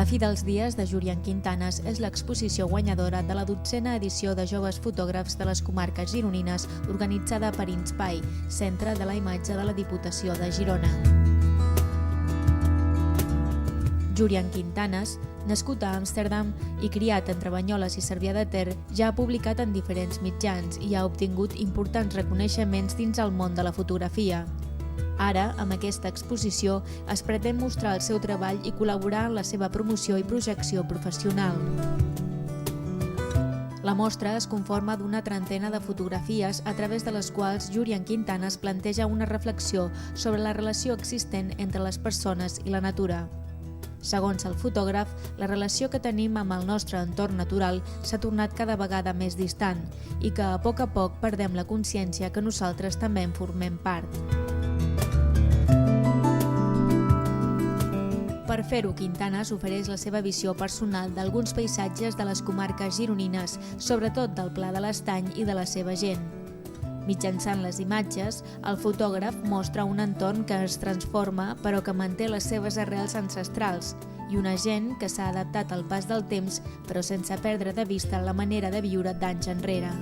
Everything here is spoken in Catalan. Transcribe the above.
fi dels dies de Julián Quintanas és l'exposició guanyadora de la 12a edició de Joves Fotògrafs de les Comarques Gironines organitzada per Inspai, Centre de la Imatge de la Diputació de Girona. Julián Quintanas, nascut a Amsterdam i criat entre Banyoles i Cervià de Ter, ja ha publicat en diferents mitjans i ha obtingut importants reconeixements dins el món de la fotografia. Ara, amb aquesta exposició, es pretén mostrar el seu treball i col·laborar en la seva promoció i projecció professional. La mostra es conforma d'una trentena de fotografies a través de les quals Julián Quintanas planteja una reflexió sobre la relació existent entre les persones i la natura. Segons el fotògraf, la relació que tenim amb el nostre entorn natural s'ha tornat cada vegada més distant i que a poc perdem la consciència que nosaltres també en formem part. Per fer-ho, Quintanas ofereix la seva visió personal d'alguns paisatges de les comarques gironines, sobretot del Pla de l'Estany i de la seva gent. Mitjançant les imatges, el fotògraf mostra un entorn que es transforma però que manté les seves arrels ancestrals i una gent que s'ha adaptat al pas del temps però sense perdre de vista la manera de viure d'anys enrere.